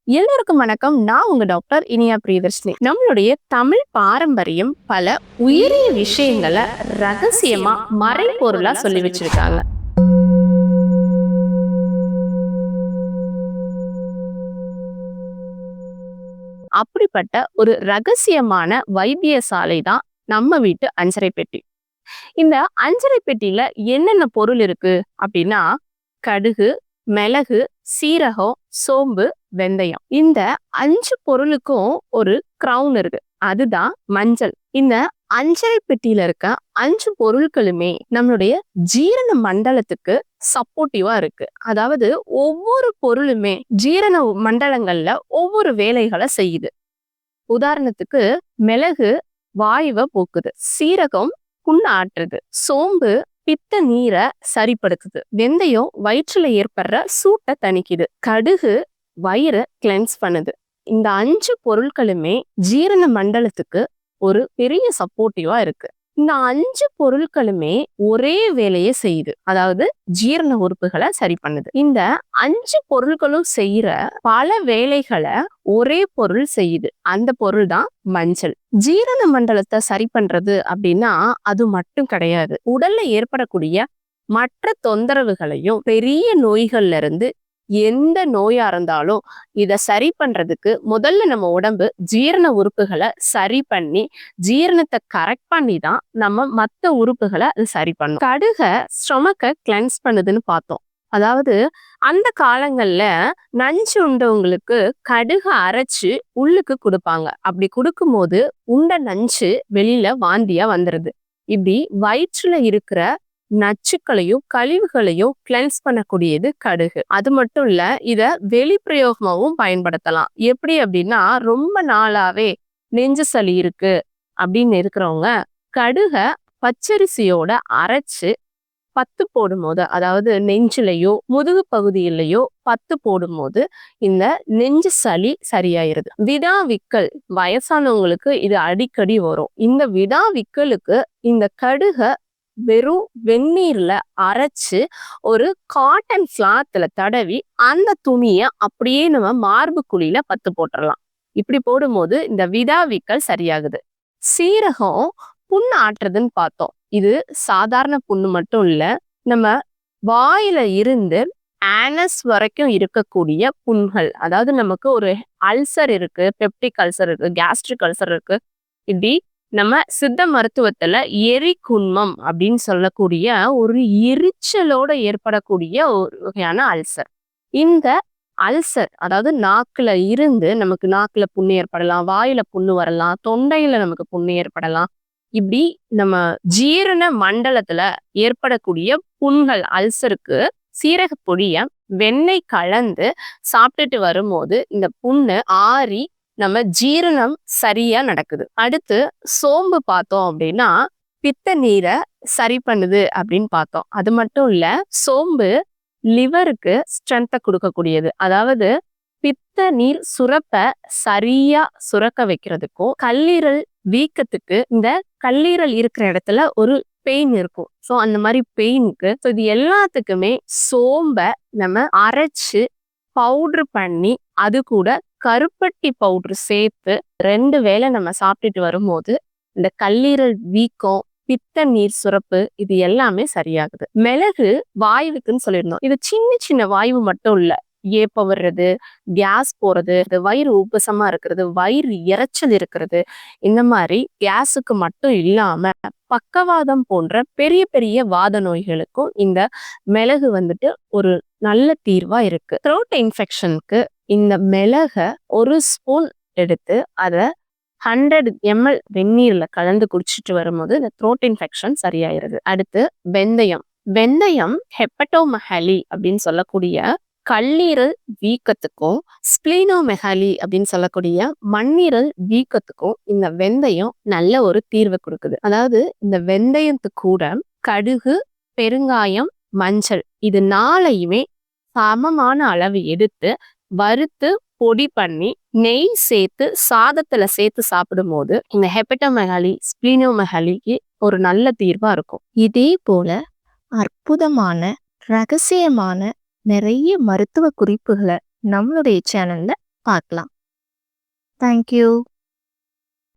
எல்லோருக்கும் வணக்கம். நான் உங்க டாக்டர் இனியா பிரியதர்ஷினி. நம்மளுடைய தமிழ் பாரம்பரியம் பல உயரிய விஷயங்களை ரகசியமா மறைபொருளா சொல்லி வச்சிருக்காங்க. அப்படிப்பட்ட ஒரு ரகசியமான வைத்தியசாலை தான் நம்ம வீட்டு அஞ்சரை பெட்டி. இந்த அஞ்சரை பெட்டியில என்னென்ன பொருள் இருக்கு அப்படின்னா, கடுகு, மிளகு, சீரகம், சோம்பு, வெந்தயம். இந்த 5 பொருளுக்கும் ஒரு கிரவுன் இருக்கு. அதுதான் மஞ்சள். இந்த அஞ்சரை பெட்டியில இருக்க 5 பொருட்களுமே நம்மளுடைய ஜீரண மண்டலத்துக்கு சப்போர்ட்டிவா இருக்கு. அதாவது ஒவ்வொரு பொருளுமே ஜீரண மண்டலங்கள்ல ஒவ்வொரு வேலைகளை செய்யுது. உதாரணத்துக்கு மிளகு வாயுவை போக்குது, சீரகம் புண்ண ஆற்றுது, சோம்பு பித்த நீரை சரிப்படுத்துது, வெந்தயம் வயிற்றுல ஏற்படுற சூட்டை தணிக்குது, கடுகு வயிறை கிளென்ஸ் பண்ணுது. இந்த 5 பொருட்களுமே ஜீரண மண்டலத்துக்கு ஒரு பெரிய சப்போர்ட்டிவா இருக்கு. இந்த 5 பொருட்களுமே ஒரே வேலையை செய்யுது. அதாவது ஜீரண உறுப்புகளை சரி பண்ணுது. இந்த 5 பொருட்களும் செய்யற பல வேலைகளை ஒரே பொருள் செய்யுது. அந்த பொருள் தான் மஞ்சள். ஜீரண மண்டலத்தை சரி பண்றது அப்படின்னா அது மட்டும் கிடையாது. உடல்ல ஏற்படக்கூடிய மற்ற தொந்தரவுகளையும் பெரிய நோய்கள்ல இருந்து எந்த நோயா இருந்தாலும் இத சரி பண்றதுக்கு முதல்ல நம்ம உடம்பு ஜீரண உறுப்புகளை சரி பண்ணி ஜீரணத்தை கரெக்ட் பண்ணி தான் நம்ம மத்த உறுப்புகளை அது சரி பண்ணும். கடுக ஸ்டொமக்கை கிளென்ஸ் பண்ணுதுன்னு பார்த்தோம். அதாவது அந்த காலங்கள்ல நஞ்சு உண்டவங்களுக்கு கடுக அரைச்சு உள்ளுக்கு கொடுப்பாங்க. அப்படி கொடுக்கும்போது உண்ட நஞ்சு வெளியில வாந்தியா வந்துருது. இப்படி வயிற்றுல இருக்கிற நச்சுக்களையும் கழிவுகளையும் கிளென்ஸ் பண்ணக்கூடியது கடுகு. அது மட்டும் இல்ல, இத வெளிப்பிரயோகமாவும் பயன்படுத்தலாம். எப்படி அப்படின்னா, ரொம்ப நாளாவே நெஞ்சு சளி இருக்கு அப்படின்னு இருக்கிறவங்க கடுக பச்சரிசியோட அரைச்சு பத்து போடும்போது, அதாவது நெஞ்சிலையோ முதுகு பகுதியிலையோ பத்து போடும்போது இந்த நெஞ்சு சளி சரியாயிருது. விடாவிக்கல் வயசானவங்களுக்கு இது அடிக்கடி வரும். இந்த விடாவிக்கலுக்கு இந்த கடுக வெறும் வெந்நீர்ல அரைச்சு ஒரு காட்டன் கிளாத்ல தடவி அந்த துணிய அப்படியே நம்ம மார்பு குழியில பத்து போட்டுடலாம். இப்படி போடும்போது இந்த விடாவிக்கல் சரியாகுது. சீரகம் புண்ணு ஆட்டுறதுன்னு பார்த்தோம். இது சாதாரண புண்ணு மட்டும் இல்ல, நம்ம வாயில இருந்து ஆனஸ் வரைக்கும் இருக்கக்கூடிய புண்கள். அதாவது நமக்கு ஒரு அல்சர் இருக்கு, பெப்டிக் அல்சர் இருக்கு, கேஸ்ட்ரிக் அல்சர் இருக்கு. இப்படி நம்ம சித்த மருத்துவத்துல எரிக்குண்மம் அப்படின்னு சொல்லக்கூடிய ஒரு எரிச்சலோட ஏற்படக்கூடிய ஒரு வகையான அல்சர். இந்த அல்சர் அதாவது நாக்குல இருந்து நமக்கு நாக்குல புண்ணு ஏற்படலாம், வாயில புண்ணு வரலாம், தொண்டையில நமக்கு புண்ணு ஏற்படலாம். இப்படி நம்ம ஜீரண மண்டலத்துல ஏற்படக்கூடிய புண்கள் அல்சருக்கு சீரக பொடிய வெண்ணெய் கலந்து சாப்பிட்டுட்டு வரும்போது இந்த புண்ணு ஆறி நம்ம ஜீரணம் சரியா நடக்குது. அடுத்து சோம்பு பார்த்தோம் அப்படின்னா பித்த நீரை சரி பண்ணுது அப்படின்னு பார்த்தோம். அது மட்டும் இல்ல, சோம்பு லிவருக்கு ஸ்ட்ரென்த்தை கொடுக்கக்கூடியது. அதாவது பித்த நீர் சுரப்ப சரியா சுரக்க வைக்கிறதுக்கும், கல்லீரல் வீக்கத்துக்கு இந்த கல்லீரல் இருக்கிற இடத்துல ஒரு பெயின் இருக்கும். ஸோ அந்த மாதிரி பெயினுக்கு இது எல்லாத்துக்குமே சோம்ப நம்ம அரைச்சு பவுடர் பண்ணி அது கூட கருப்பட்டி பவுடர் சேர்த்து 2 வேளை நம்ம சாப்பிட்டுட்டு வரும்போது இந்த கல்லீரல் வீக்கம், பித்த நீர் சுரப்பு இது எல்லாமே சரியாகுது. மிளகு வாயுவுக்குன்னு சொல்லியிருந்தோம். இது சின்ன சின்ன வாயு மட்டும் இல்ல, ஏப்பம் வர்றது, கேஸ் போறது, வயிறு உப்பசமா இருக்கிறது, வயிறு இறைச்சல் இருக்கிறது, இந்த மாதிரி கேஸுக்கு மட்டும் இல்லாம பக்கவாதம் போன்ற பெரிய பெரிய வாத நோய்களுக்கும் இந்த மிளகு வந்துட்டு ஒரு நல்ல தீர்வா இருக்கு. த்ரோட் இன்ஃபெக்ஷனுக்கு இந்த மிளக ஒரு ஸ்பூன் எடுத்து அதை 100 ml வெந்நீர்ல கலந்து குடிச்சிட்டு வரும்போது இந்த த்ரோட் இன்ஃபெக்ஷன் சரியாயிருது. அடுத்து வெந்தயம். வெந்தயம் ஹெப்படோமெகாலி அப்படின்னு சொல்லக்கூடிய கல்லீரல் வீக்கத்துக்கும், ஸ்பிளீனோமெகாலி அப்படின்னு சொல்லக்கூடிய மண்ணீரல் வீக்கத்துக்கும் இந்த வெந்தயம் நல்ல ஒரு தீர்வு கொடுக்குது. அதாவது இந்த வெந்தயத்துக்கு கூட கடுகு, பெருங்காயம், மஞ்சள் இது 4யுமே சமமான அளவு எடுத்து வறுத்து பொடி பண்ணி நெய் சேர்த்து சாதத்துல சேர்த்து சாப்பிடும் போது இந்த ஹெப்படோமெகாலி, ஸ்பிளீனோமெகாலிக்கு ஒரு நல்ல தீர்வா இருக்கும். இதே போல அற்புதமான ரகசியமான நிறைய மருத்துவ குறிப்புகளை நம்மளுடைய சேனல்ல பார்க்கலாம். தேங்க்யூ.